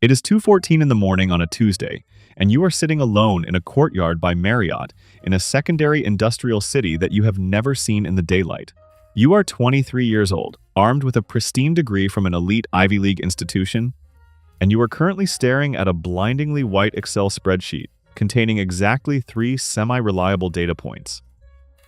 It is 2:14 in the morning on a Tuesday, and you are sitting alone in a courtyard by Marriott in a secondary industrial city that you have never seen in the daylight. You are 23 years old, armed with a pristine degree from an elite Ivy League institution, and you are currently staring at a blindingly white Excel spreadsheet containing exactly 3 semi-reliable data points.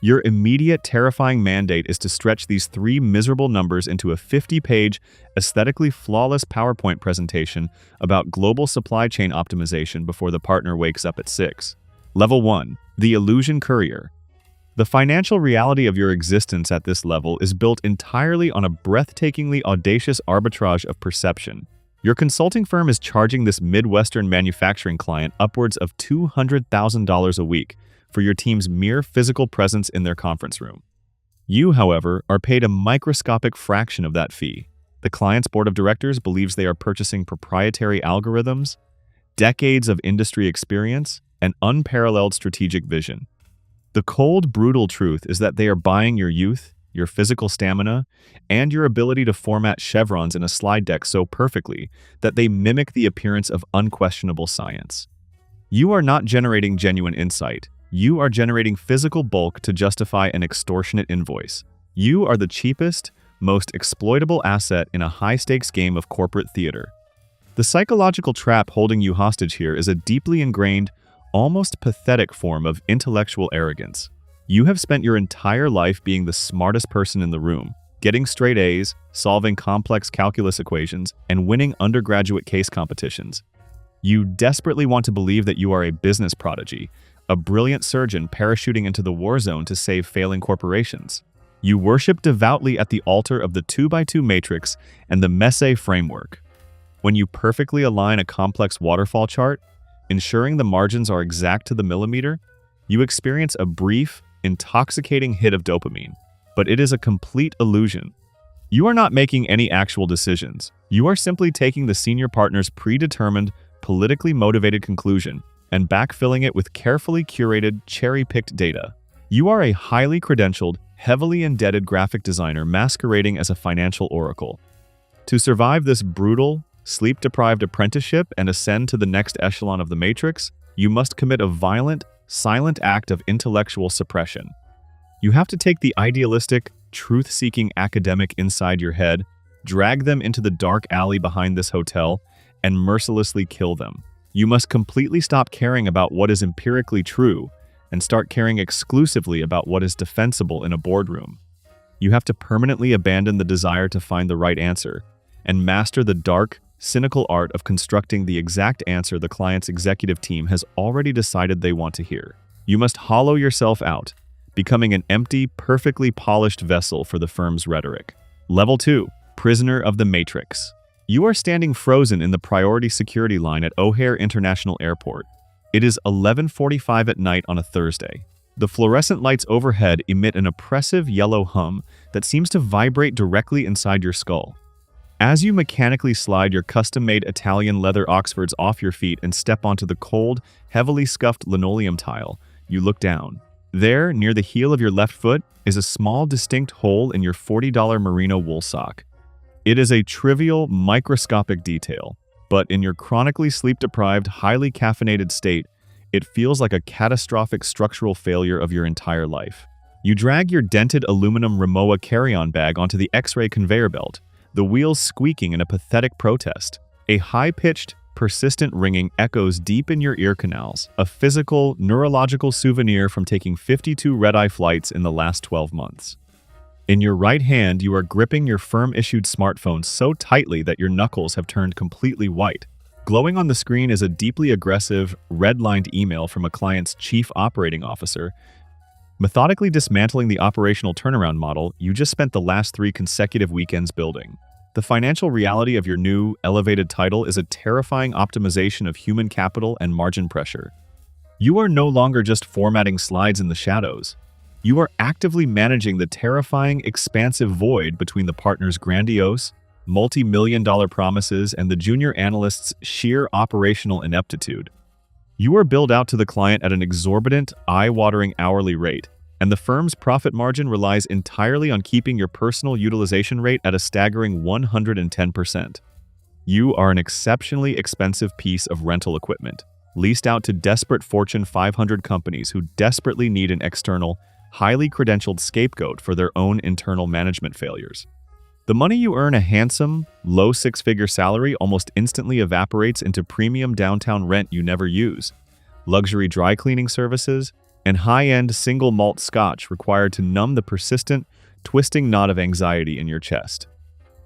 Your immediate terrifying mandate is to stretch these 3 miserable numbers into a 50-page, aesthetically flawless PowerPoint presentation about global supply chain optimization before the partner wakes up at 6. Level 1. The Illusion Courier. The financial reality of your existence at this level is built entirely on a breathtakingly audacious arbitrage of perception. Your consulting firm is charging this Midwestern manufacturing client upwards of $200,000 a week for your team's mere physical presence in their conference room. You, however, are paid a microscopic fraction of that fee. The client's board of directors believes they are purchasing proprietary algorithms, decades of industry experience, and unparalleled strategic vision. The cold, brutal truth is that they are buying your youth, your physical stamina, and your ability to format chevrons in a slide deck so perfectly that they mimic the appearance of unquestionable science. You are not generating genuine insight. You are generating physical bulk to justify an extortionate invoice. You are the cheapest, most exploitable asset in a high-stakes game of corporate theater. The psychological trap holding you hostage here is a deeply ingrained, almost pathetic form of intellectual arrogance. You have spent your entire life being the smartest person in the room, getting straight A's, solving complex calculus equations, and winning undergraduate case competitions. You desperately want to believe that you are a business prodigy, a brilliant surgeon parachuting into the war zone to save failing corporations. You worship devoutly at the altar of the 2x2 matrix and the Messe framework. When you perfectly align a complex waterfall chart, ensuring the margins are exact to the millimeter, you experience a brief, intoxicating hit of dopamine. But it is a complete illusion. You are not making any actual decisions. You are simply taking the senior partner's predetermined, politically motivated conclusion and backfilling it with carefully curated, cherry-picked data. You are a highly credentialed, heavily indebted graphic designer masquerading as a financial oracle. To survive this brutal, sleep-deprived apprenticeship and ascend to the next echelon of the matrix, you must commit a violent, silent act of intellectual suppression. You have to take the idealistic, truth-seeking academic inside your head, drag them into the dark alley behind this hotel, and mercilessly kill them. You must completely stop caring about what is empirically true and start caring exclusively about what is defensible in a boardroom. You have to permanently abandon the desire to find the right answer and master the dark, cynical art of constructing the exact answer the client's executive team has already decided they want to hear. You must hollow yourself out, becoming an empty, perfectly polished vessel for the firm's rhetoric. Level 2. Prisoner of the Matrix. You are standing frozen in the priority security line at O'Hare International Airport. It is 11:45 at night on a Thursday. The fluorescent lights overhead emit an oppressive yellow hum that seems to vibrate directly inside your skull. As you mechanically slide your custom-made Italian leather Oxfords off your feet and step onto the cold, heavily scuffed linoleum tile, you look down. There, near the heel of your left foot, is a small, distinct hole in your $40 merino wool sock. It is a trivial, microscopic detail, but in your chronically sleep-deprived, highly caffeinated state, it feels like a catastrophic structural failure of your entire life. You drag your dented aluminum Rimowa carry-on bag onto the X-ray conveyor belt, the wheels squeaking in a pathetic protest. A high-pitched, persistent ringing echoes deep in your ear canals, a physical, neurological souvenir from taking 52 red-eye flights in the last 12 months. In your right hand, you are gripping your firm-issued smartphone so tightly that your knuckles have turned completely white. Glowing on the screen is a deeply aggressive, red-lined email from a client's chief operating officer, methodically dismantling the operational turnaround model you just spent the last 3 consecutive weekends building. The financial reality of your new, elevated title is a terrifying optimization of human capital and margin pressure. You are no longer just formatting slides in the shadows. You are actively managing the terrifying, expansive void between the partner's grandiose, multi-million-dollar promises and the junior analyst's sheer operational ineptitude. You are billed out to the client at an exorbitant, eye-watering hourly rate, and the firm's profit margin relies entirely on keeping your personal utilization rate at a staggering 110%. You are an exceptionally expensive piece of rental equipment, leased out to desperate Fortune 500 companies who desperately need an external, highly credentialed scapegoat for their own internal management failures. The money you earn, a handsome, low six-figure salary, almost instantly evaporates into premium downtown rent you never use, luxury dry cleaning services, and high-end single malt scotch required to numb the persistent, twisting knot of anxiety in your chest.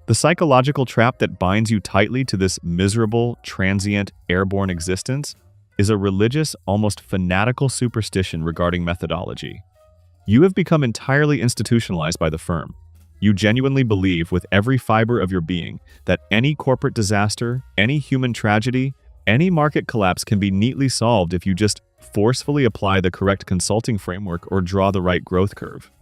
The psychological trap that binds you tightly to this miserable, transient, airborne existence is a religious, almost fanatical superstition regarding methodology. You have become entirely institutionalized by the firm. You genuinely believe with every fiber of your being that any corporate disaster, any human tragedy, any market collapse can be neatly solved if you just forcefully apply the correct consulting framework or draw the right growth curve.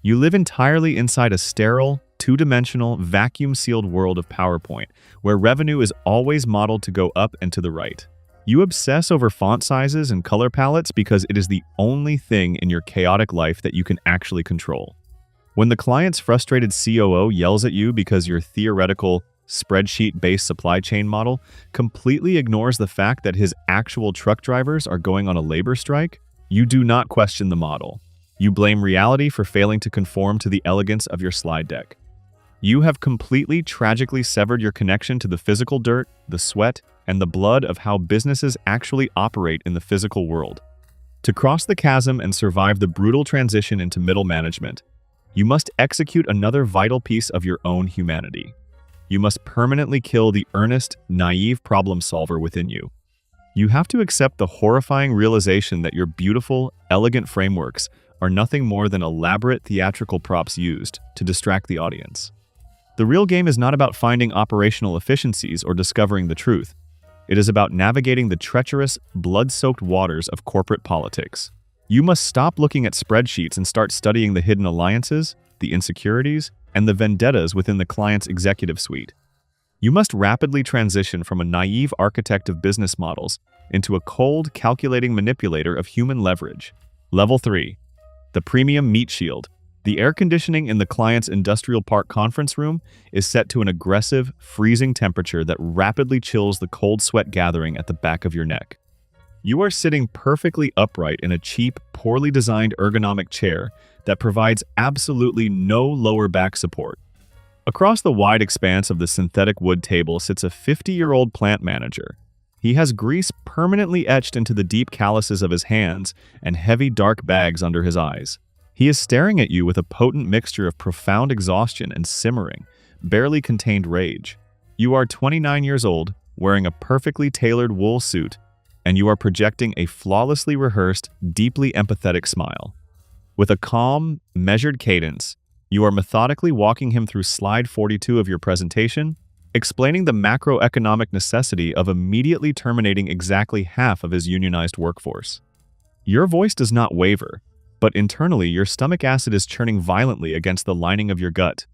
You live entirely inside a sterile, two-dimensional, vacuum-sealed world of PowerPoint, where revenue is always modeled to go up and to the right. You obsess over font sizes and color palettes because it is the only thing in your chaotic life that you can actually control. When the client's frustrated COO yells at you because your theoretical, spreadsheet-based supply chain model completely ignores the fact that his actual truck drivers are going on a labor strike, you do not question the model. You blame reality for failing to conform to the elegance of your slide deck. You have completely, tragically severed your connection to the physical dirt, the sweat, and the blood of how businesses actually operate in the physical world. To cross the chasm and survive the brutal transition into middle management, you must execute another vital piece of your own humanity. You must permanently kill the earnest, naive problem solver within you. You have to accept the horrifying realization that your beautiful, elegant frameworks are nothing more than elaborate theatrical props used to distract the audience. The real game is not about finding operational efficiencies or discovering the truth. It is about navigating the treacherous, blood-soaked waters of corporate politics. You must stop looking at spreadsheets and start studying the hidden alliances, the insecurities, and the vendettas within the client's executive suite. You must rapidly transition from a naive architect of business models into a cold, calculating manipulator of human leverage. Level 3. The premium meat shield. The air conditioning in the client's industrial park conference room is set to an aggressive, freezing temperature that rapidly chills the cold sweat gathering at the back of your neck. You are sitting perfectly upright in a cheap, poorly designed ergonomic chair that provides absolutely no lower back support. Across the wide expanse of the synthetic wood table sits a 50-year-old plant manager. He has grease permanently etched into the deep calluses of his hands and heavy dark bags under his eyes. He is staring at you with a potent mixture of profound exhaustion and simmering, barely contained rage. You are 29 years old, wearing a perfectly tailored wool suit, and you are projecting a flawlessly rehearsed, deeply empathetic smile. With a calm, measured cadence, you are methodically walking him through slide 42 of your presentation, explaining the macroeconomic necessity of immediately terminating exactly half of his unionized workforce. Your voice does not waver, but internally your stomach acid is churning violently against the lining of your gut.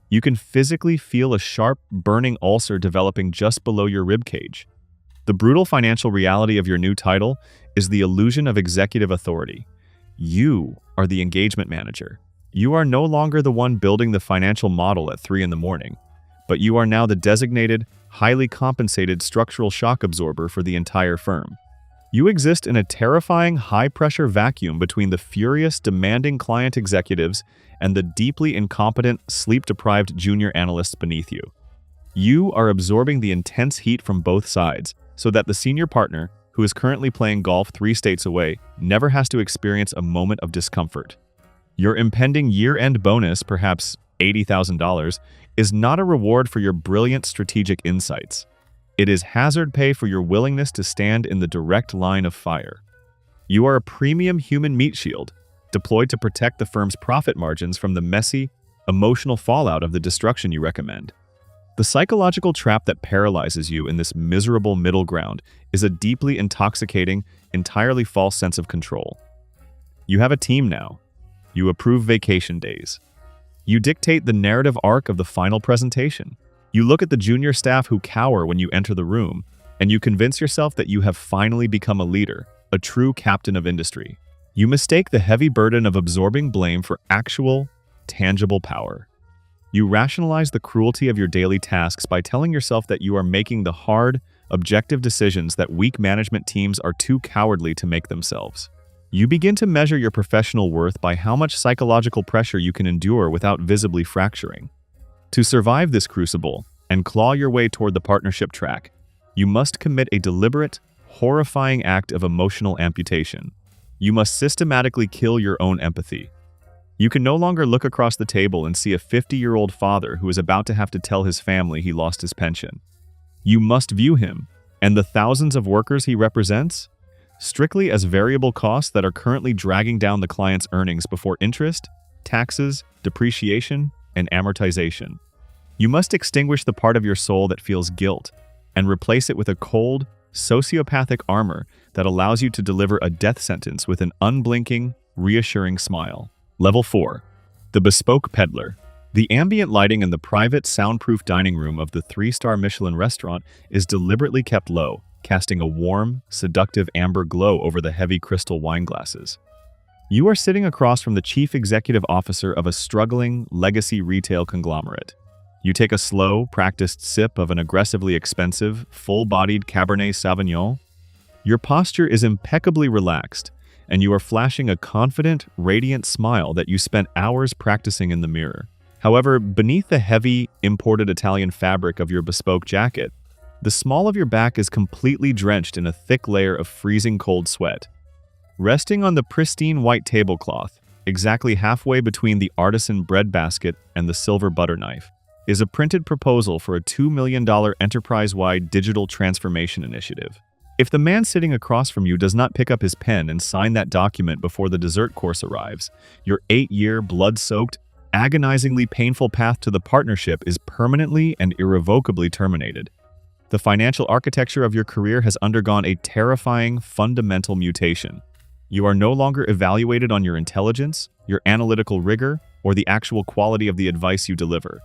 You can physically feel a sharp, burning ulcer developing just below your ribcage. The brutal financial reality of your new title is the illusion of executive authority. You are the engagement manager. You are no longer the one building the financial model at 3 in the morning, but you are now the designated, highly compensated structural shock absorber for the entire firm. You exist in a terrifying, high-pressure vacuum between the furious, demanding client executives and the deeply incompetent, sleep-deprived junior analysts beneath you. You are absorbing the intense heat from both sides, so that the senior partner, who is currently playing golf 3 states away, never has to experience a moment of discomfort. Your impending year-end bonus, perhaps $80,000, is not a reward for your brilliant strategic insights. It is hazard pay for your willingness to stand in the direct line of fire. You are a premium human meat shield, deployed to protect the firm's profit margins from the messy, emotional fallout of the destruction you recommend. The psychological trap that paralyzes you in this miserable middle ground is a deeply intoxicating, entirely false sense of control. You have a team now. You approve vacation days. You dictate the narrative arc of the final presentation. You look at the junior staff who cower when you enter the room, and you convince yourself that you have finally become a leader, a true captain of industry. You mistake the heavy burden of absorbing blame for actual, tangible power. You rationalize the cruelty of your daily tasks by telling yourself that you are making the hard, objective decisions that weak management teams are too cowardly to make themselves. You begin to measure your professional worth by how much psychological pressure you can endure without visibly fracturing. To survive this crucible and claw your way toward the partnership track, you must commit a deliberate, horrifying act of emotional amputation. You must systematically kill your own empathy. You can no longer look across the table and see a 50-year-old father who is about to have to tell his family he lost his pension. You must view him, and the thousands of workers he represents, strictly as variable costs that are currently dragging down the client's earnings before interest, taxes, depreciation, and amortization. You must extinguish the part of your soul that feels guilt and replace it with a cold, sociopathic armor that allows you to deliver a death sentence with an unblinking, reassuring smile. Level 4. The Bespoke Peddler. The ambient lighting in the private, soundproof dining room of the 3-star Michelin restaurant is deliberately kept low, casting a warm, seductive amber glow over the heavy crystal wine glasses. You are sitting across from the chief executive officer of a struggling, legacy retail conglomerate. You take a slow, practiced sip of an aggressively expensive, full-bodied Cabernet Sauvignon. Your posture is impeccably relaxed, and you are flashing a confident, radiant smile that you spent hours practicing in the mirror. However, beneath the heavy, imported Italian fabric of your bespoke jacket, the small of your back is completely drenched in a thick layer of freezing cold sweat. Resting on the pristine white tablecloth, exactly halfway between the artisan bread basket and the silver butter knife, is a printed proposal for a $2 million enterprise-wide digital transformation initiative. If the man sitting across from you does not pick up his pen and sign that document before the dessert course arrives, your 8-year, blood-soaked, agonizingly painful path to the partnership is permanently and irrevocably terminated. The financial architecture of your career has undergone a terrifying, fundamental mutation. You are no longer evaluated on your intelligence, your analytical rigor, or the actual quality of the advice you deliver.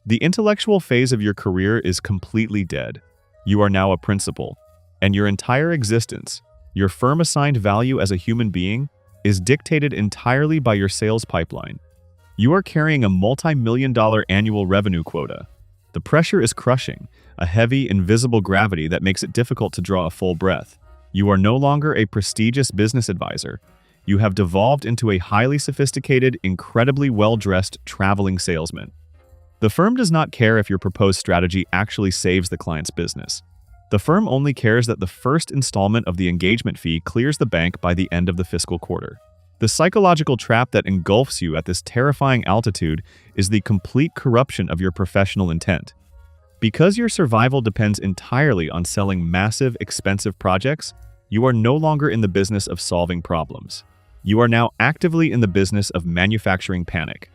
The intellectual phase of your career is completely dead. You are now a principal, and your entire existence, your firm-assigned value as a human being, is dictated entirely by your sales pipeline. You are carrying a multi-million-dollar annual revenue quota. The pressure is crushing, a heavy, invisible gravity that makes it difficult to draw a full breath. You are no longer a prestigious business advisor. You have devolved into a highly sophisticated, incredibly well-dressed traveling salesman. The firm does not care if your proposed strategy actually saves the client's business. The firm only cares that the first installment of the engagement fee clears the bank by the end of the fiscal quarter. The psychological trap that engulfs you at this terrifying altitude is the complete corruption of your professional intent. Because your survival depends entirely on selling massive, expensive projects, you are no longer in the business of solving problems. You are now actively in the business of manufacturing panic.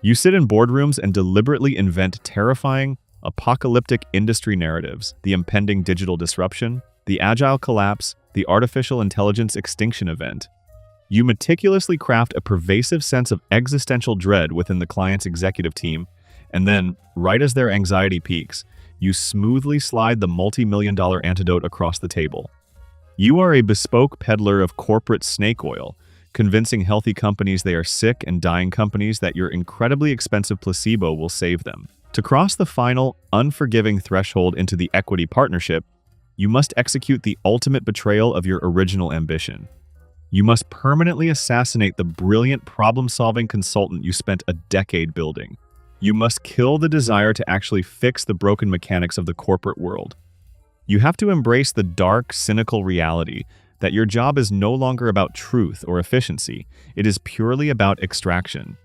You sit in boardrooms and deliberately invent terrifying, apocalyptic industry narratives, the impending digital disruption, the agile collapse, the artificial intelligence extinction event. You meticulously craft a pervasive sense of existential dread within the client's executive team, and then, right as their anxiety peaks, you smoothly slide the multi-million-dollar antidote across the table. You are a bespoke peddler of corporate snake oil, convincing healthy companies they are sick and dying companies that your incredibly expensive placebo will save them. To cross the final, unforgiving threshold into the equity partnership, you must execute the ultimate betrayal of your original ambition. You must permanently assassinate the brilliant problem-solving consultant you spent a decade building. You must kill the desire to actually fix the broken mechanics of the corporate world. You have to embrace the dark, cynical reality that your job is no longer about truth or efficiency. It is purely about extraction.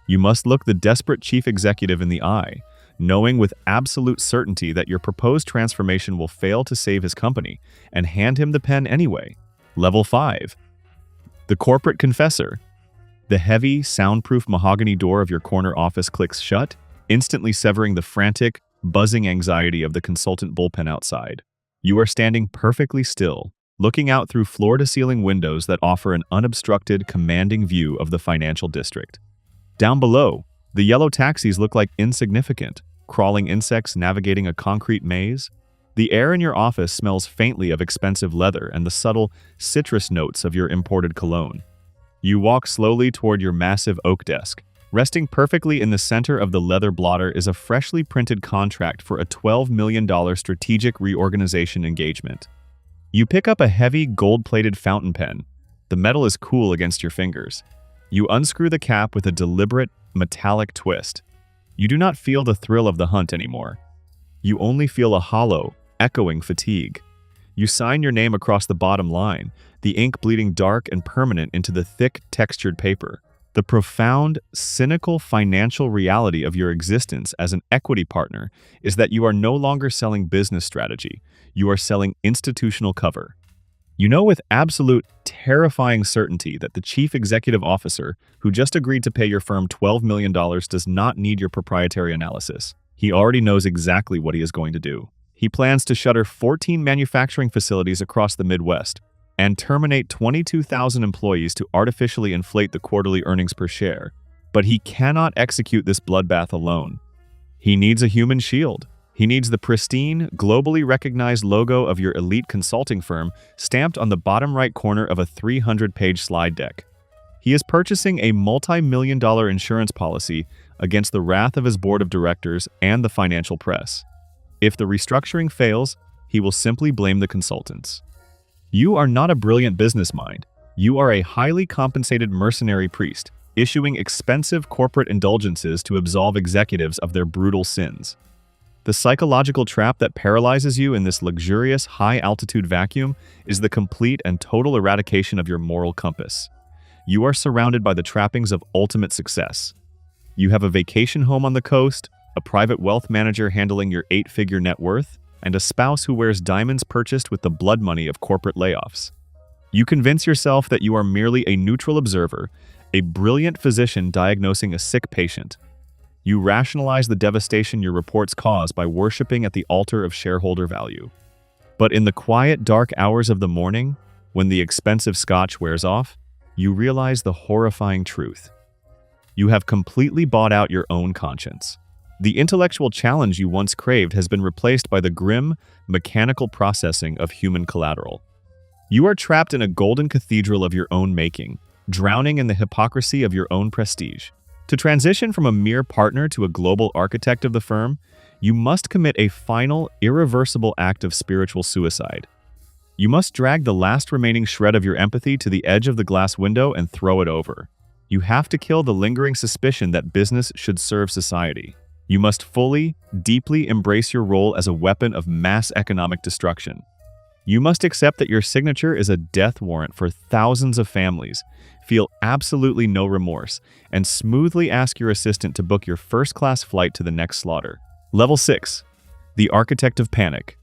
You must look the desperate chief executive in the eye, knowing with absolute certainty that your proposed transformation will fail to save his company, and hand him the pen anyway. Level 5. The Corporate Confessor. The heavy, soundproof mahogany door of your corner office clicks shut, instantly severing the frantic, buzzing anxiety of the consultant bullpen outside. You are standing perfectly still, looking out through floor-to-ceiling windows that offer an unobstructed, commanding view of the financial district. Down below, the yellow taxis look like insignificant, crawling insects navigating a concrete maze. The air in your office smells faintly of expensive leather and the subtle citrus notes of your imported cologne. You walk slowly toward your massive oak desk, Resting perfectly in the center of the leather blotter is a freshly printed contract for a $12 million strategic reorganization engagement. You pick up a heavy, gold-plated fountain pen. The metal is cool against your fingers. You unscrew the cap with a deliberate, metallic twist. You do not feel the thrill of the hunt anymore. You only feel a hollow, echoing fatigue. You sign your name across the bottom line, the ink bleeding dark and permanent into the thick, textured paper. The profound, cynical financial reality of your existence as an equity partner is that you are no longer selling business strategy. You are selling institutional cover. You know with absolute, terrifying certainty that the chief executive officer, who just agreed to pay your firm $12 million, does not need your proprietary analysis. He already knows exactly what he is going to do. He plans to shutter 14 manufacturing facilities across the Midwest and terminate 22,000 employees to artificially inflate the quarterly earnings per share. But he cannot execute this bloodbath alone. He needs a human shield. He needs the pristine, globally recognized logo of your elite consulting firm stamped on the bottom right corner of a 300-page slide deck. He is purchasing a multi-million-dollar insurance policy against the wrath of his board of directors and the financial press. If the restructuring fails, he will simply blame the consultants. You are not a brilliant business mind. You are a highly compensated mercenary priest, issuing expensive corporate indulgences to absolve executives of their brutal sins. The psychological trap that paralyzes you in this luxurious, high-altitude vacuum is the complete and total eradication of your moral compass. You are surrounded by the trappings of ultimate success. You have a vacation home on the coast, a private wealth manager handling your 8-figure net worth, and a spouse who wears diamonds purchased with the blood money of corporate layoffs. You convince yourself that you are merely a neutral observer, a brilliant physician diagnosing a sick patient. You rationalize the devastation your reports cause by worshiping at the altar of shareholder value. But in the quiet, dark hours of the morning, when the expensive scotch wears off, you realize the horrifying truth. You have completely bought out your own conscience. The intellectual challenge you once craved has been replaced by the grim, mechanical processing of human collateral. You are trapped in a golden cathedral of your own making, drowning in the hypocrisy of your own prestige. To transition from a mere partner to a global architect of the firm, you must commit a final, irreversible act of spiritual suicide. You must drag the last remaining shred of your empathy to the edge of the glass window and throw it over. You have to kill the lingering suspicion that business should serve society. You must fully, deeply embrace your role as a weapon of mass economic destruction. You must accept that your signature is a death warrant for thousands of families, feel absolutely no remorse, and smoothly ask your assistant to book your first-class flight to the next slaughter. Level 6. The Architect of Panic.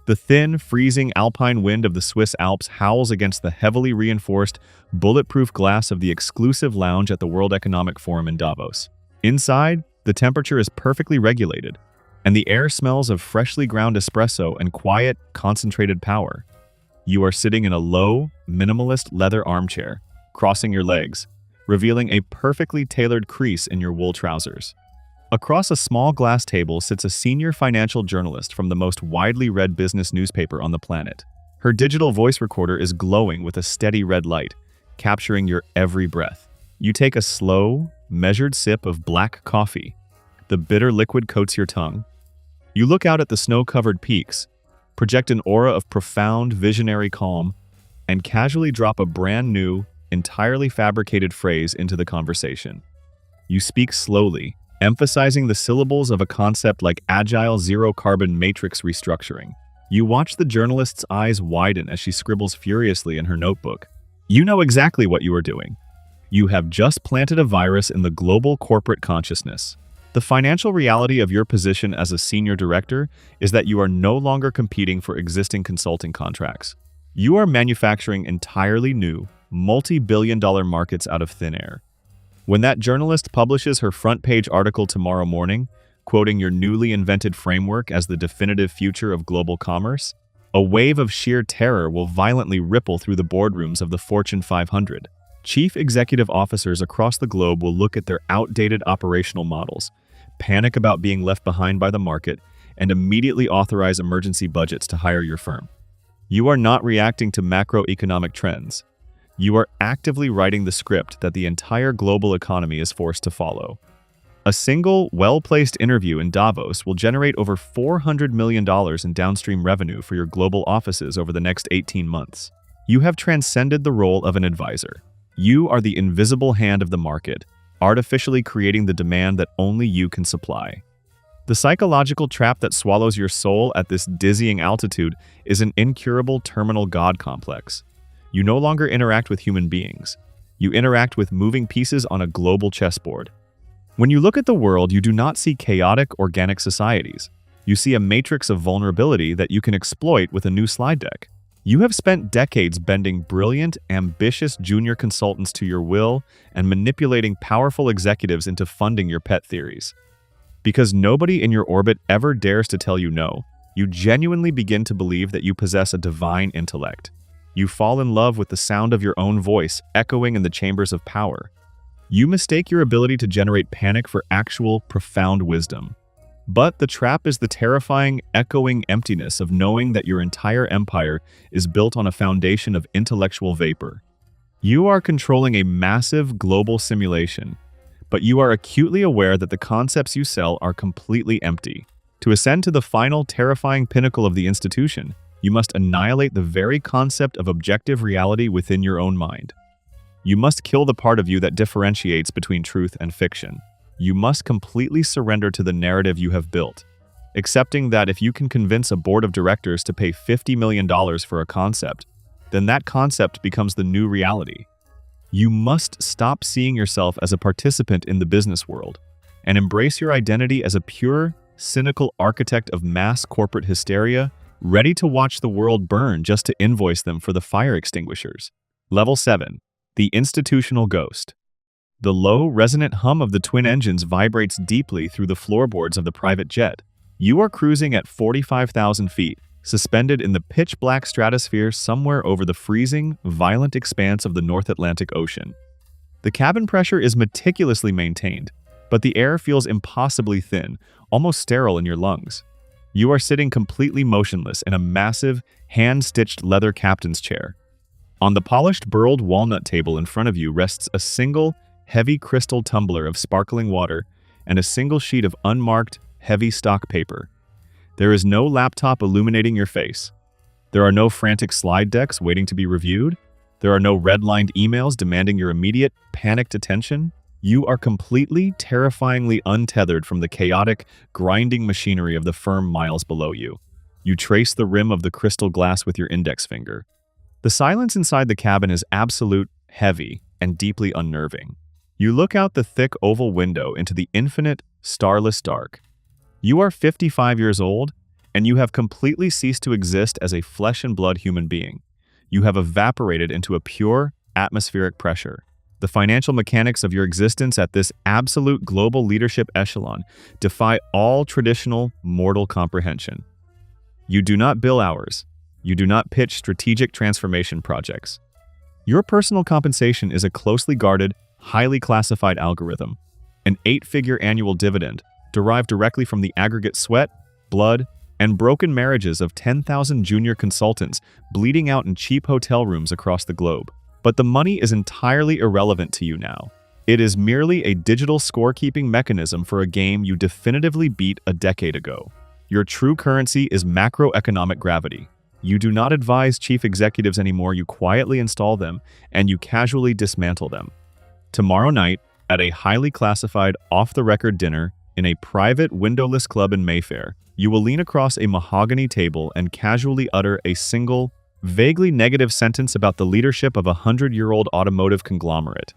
The thin, freezing alpine wind of the Swiss Alps howls against the heavily reinforced, bulletproof glass of the exclusive lounge at the World Economic Forum in Davos. Inside, the temperature is perfectly regulated, and the air smells of freshly ground espresso and quiet, concentrated power. You are sitting in a low, minimalist leather armchair, crossing your legs, revealing a perfectly tailored crease in your wool trousers. Across a small glass table sits a senior financial journalist from the most widely read business newspaper on the planet. Her digital voice recorder is glowing with a steady red light, capturing your every breath. You take a slow, measured sip of black coffee. The bitter liquid coats your tongue. You look out at the snow-covered peaks, project an aura of profound, visionary calm, and casually drop a brand new, entirely fabricated phrase into the conversation. You speak slowly, emphasizing the syllables of a concept like agile zero-carbon matrix restructuring. You watch the journalist's eyes widen as she scribbles furiously in her notebook. You know exactly what you are doing. You have just planted a virus in the global corporate consciousness. The financial reality of your position as a senior director is that you are no longer competing for existing consulting contracts. You are manufacturing entirely new, multi-billion-dollar markets out of thin air. When that journalist publishes her front-page article tomorrow morning, quoting your newly invented framework as the definitive future of global commerce, a wave of sheer terror will violently ripple through the boardrooms of the Fortune 500. Chief executive officers across the globe will look at their outdated operational models, panic about being left behind by the market, and immediately authorize emergency budgets to hire your firm. You are not reacting to macroeconomic trends. You are actively writing the script that the entire global economy is forced to follow. A single, well-placed interview in Davos will generate over $400 million in downstream revenue for your global offices over the next 18 months. You have transcended the role of an advisor. You are the invisible hand of the market, artificially creating the demand that only you can supply. The psychological trap that swallows your soul at this dizzying altitude is an incurable terminal god complex. You no longer interact with human beings. You interact with moving pieces on a global chessboard. When you look at the world, you do not see chaotic, organic societies. You see a matrix of vulnerability that you can exploit with a new slide deck. You have spent decades bending brilliant, ambitious junior consultants to your will and manipulating powerful executives into funding your pet theories. Because nobody in your orbit ever dares to tell you no, you genuinely begin to believe that you possess a divine intellect. You fall in love with the sound of your own voice echoing in the chambers of power. You mistake your ability to generate panic for actual, profound wisdom. But the trap is the terrifying, echoing emptiness of knowing that your entire empire is built on a foundation of intellectual vapor. You are controlling a massive global simulation, but you are acutely aware that the concepts you sell are completely empty. To ascend to the final, terrifying pinnacle of the institution, you must annihilate the very concept of objective reality within your own mind. You must kill the part of you that differentiates between truth and fiction. You must completely surrender to the narrative you have built, accepting that if you can convince a board of directors to pay $50 million for a concept, then that concept becomes the new reality. You must stop seeing yourself as a participant in the business world and embrace your identity as a pure, cynical architect of mass corporate hysteria, ready to watch the world burn just to invoice them for the fire extinguishers. Level 7. The Institutional Ghost. The low, resonant hum of the twin engines vibrates deeply through the floorboards of the private jet. You are cruising at 45,000 feet, suspended in the pitch-black stratosphere somewhere over the freezing, violent expanse of the North Atlantic Ocean. The cabin pressure is meticulously maintained, but the air feels impossibly thin, almost sterile in your lungs. You are sitting completely motionless in a massive, hand-stitched leather captain's chair. On the polished burled walnut table in front of you rests a single, heavy crystal tumbler of sparkling water and a single sheet of unmarked, heavy stock paper. There is no laptop illuminating your face. There are no frantic slide decks waiting to be reviewed. There are no red-lined emails demanding your immediate, panicked attention. You are completely, terrifyingly untethered from the chaotic, grinding machinery of the firm miles below you. You trace the rim of the crystal glass with your index finger. The silence inside the cabin is absolute, heavy, and deeply unnerving. You look out the thick oval window into the infinite, starless dark. You are 55 years old, and you have completely ceased to exist as a flesh-and-blood human being. You have evaporated into a pure, atmospheric pressure. The financial mechanics of your existence at this absolute global leadership echelon defy all traditional, mortal comprehension. You do not bill hours. You do not pitch strategic transformation projects. Your personal compensation is a closely guarded, highly classified algorithm, an 8-figure annual dividend derived directly from the aggregate sweat, blood, and broken marriages of 10,000 junior consultants bleeding out in cheap hotel rooms across the globe. But the money is entirely irrelevant to you now. It is merely a digital scorekeeping mechanism for a game you definitively beat a decade ago. Your true currency is macroeconomic gravity. You do not advise chief executives anymore, you quietly install them, and you casually dismantle them. Tomorrow night, at a highly classified, off-the-record dinner in a private, windowless club in Mayfair, you will lean across a mahogany table and casually utter a single, vaguely negative sentence about the leadership of a 100-year-old automotive conglomerate.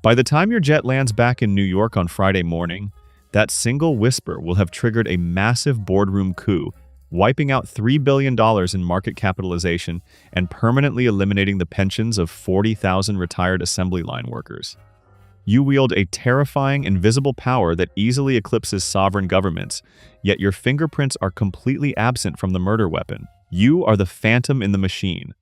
By the time your jet lands back in New York on Friday morning, that single whisper will have triggered a massive boardroom coup, wiping out $3 billion in market capitalization and permanently eliminating the pensions of 40,000 retired assembly line workers. You wield a terrifying, invisible power that easily eclipses sovereign governments, yet your fingerprints are completely absent from the murder weapon. You are the phantom in the machine,